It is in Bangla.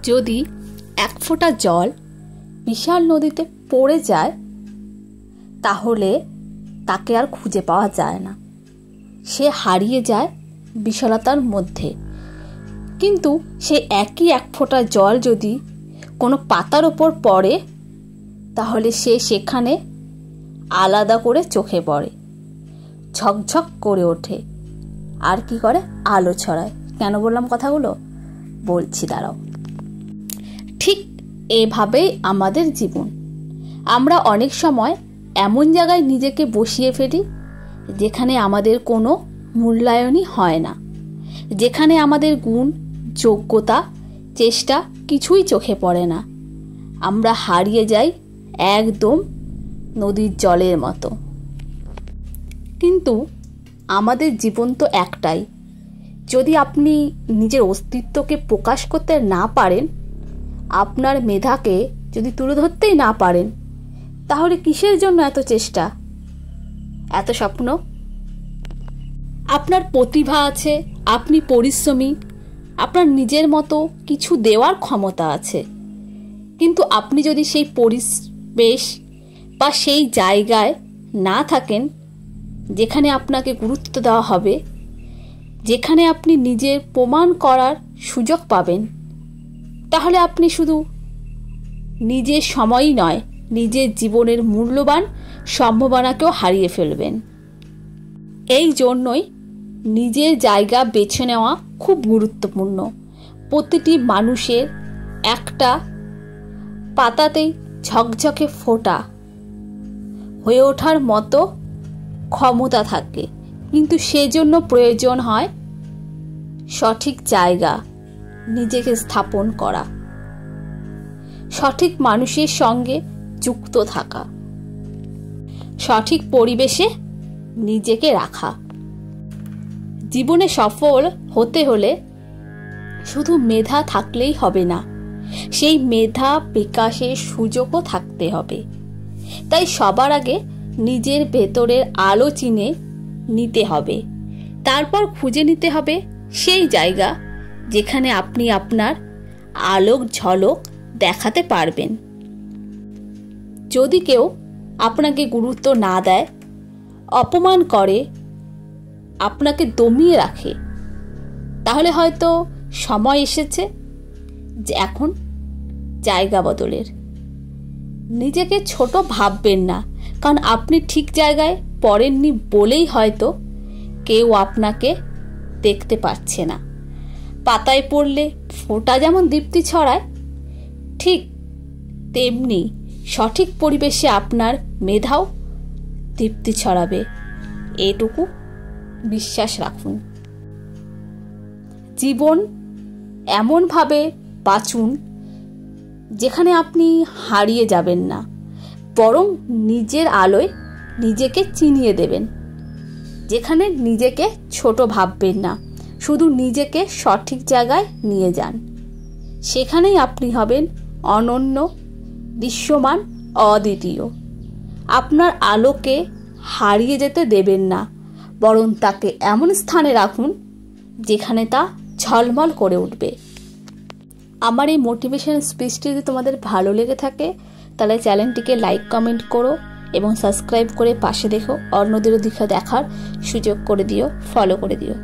যদি এক ফোঁটা জল বিশাল নদীতে পড়ে যায় তাহলে তাকে আর খুঁজে পাওয়া যায় না, সে হারিয়ে যায় বিশালতার মধ্যে। কিন্তু সে একই এক ফোঁটা জল যদি কোনো পাতার ওপর পড়ে তাহলে সে সেখানে আলাদা করে চোখে পড়ে, ঝকঝক করে ওঠে, আর কি করে আলো ছড়ায়। কেন বললাম কথাগুলো? বলছি, দাঁড়াও। ঠিক এভাবেই আমাদের জীবন। আমরা অনেক সময় এমন জায়গায় নিজেকে বসিয়ে ফেলি যেখানে আমাদের কোনো মূল্যায়নই হয় না, যেখানে আমাদের গুণ, যোগ্যতা, চেষ্টা কিছুই চোখে পড়ে না। আমরা হারিয়ে যাই একদম নদীর জলের মতো। কিন্তু আমাদের জীবন তো একটাই। যদি আপনি নিজের অস্তিত্বকে প্রকাশ করতে না পারেন, আপনার মেধাকে যদি তুলে ধরতেই না পারেন, তাহলে কিসের জন্য এত চেষ্টা, এত স্বপ্ন? আপনার প্রতিভা আছে, আপনি পরিশ্রমী, আপনার নিজের মতো কিছু দেওয়ার ক্ষমতা আছে। কিন্তু আপনি যদি সেই পরিবেশ বা সেই জায়গায় না থাকেন যেখানে আপনাকে গুরুত্ব দেওয়া হবে, যেখানে আপনি নিজের প্রমাণ করার সুযোগ পাবেন, তাহলে আপনি শুধু নিজের সময়ই নয়, নিজের জীবনের মূল্যবান সম্ভাবনাকেও হারিয়ে ফেলবেন। এই জন্যই নিজের জায়গা বেছে নেওয়া খুব গুরুত্বপূর্ণ। প্রতিটি মানুষের একটা পাতাতেই ঝকঝকে ফোঁটা হয়ে ওঠার মতো ক্ষমতা থাকে, কিন্তু সেজন্য প্রয়োজন হয় সঠিক জায়গা নিজেকে স্থাপন করা, সঠিক মানুষের সঙ্গে যুক্ত থাকা, সঠিক পরিবেশে নিজেকে রাখা। জীবনে সফল হতে হলে শুধু মেধা থাকলেই হবে না, সেই মেধা বিকাশের সুযোগও থাকতে হবে। তাই সবার আগে নিজের ভেতরের আলো চিনে নিতে হবে, তারপর খুঁজে নিতে হবে সেই জায়গা যেখানে আপনি আপনার আলোক ঝলক দেখাতে পারবেন। যদি কেউ আপনাকে গুরুত্ব না দেয়, অপমান করে, আপনাকে দমিয়ে রাখে, তাহলে হয়তো সময় এসেছে যে এখন জায়গা বদলের। নিজেকে ছোট ভাববেন না, কারণ আপনি ঠিক জায়গায় পড়েননি বলেই হয়তো কেউ আপনাকে দেখতে পাচ্ছে না। পাতায় পড়লে ফোঁটা যেমন দীপ্তি ছড়ায়, ঠিক তেমনি সঠিক পরিবেশে আপনার মেধাও দীপ্তি ছড়াবে, এটুকু বিশ্বাস রাখুন। জীবন এমনভাবে বাঁচুন যেখানে আপনি হারিয়ে যাবেন না, বরং নিজের আলোয় নিজেকে চিনিয়ে দেবেন, যেখানে নিজেকে ছোট ভাববেন না, শুধু নিজেকে সঠিক জায়গায় নিয়ে যান। সেখানেই আপনি হবেন অনন্য, দৃশ্যমান, অদ্বিতীয়। আপনার আলোকে হারিয়ে যেতে দেবেন না, বরং তাকে এমন স্থানে রাখুন যেখানে তা ঝলমল করে উঠবে। আমার এই মোটিভেশন স্পিচটি যদি তোমাদের ভালো লেগে থাকে তাহলে চ্যানেলটিকে লাইক, কমেন্ট করো এবং সাবস্ক্রাইব করে পাশে দেখো, অন্যদেরও দিকে দেখার সুযোগ করে দিও, ফলো করে দিও।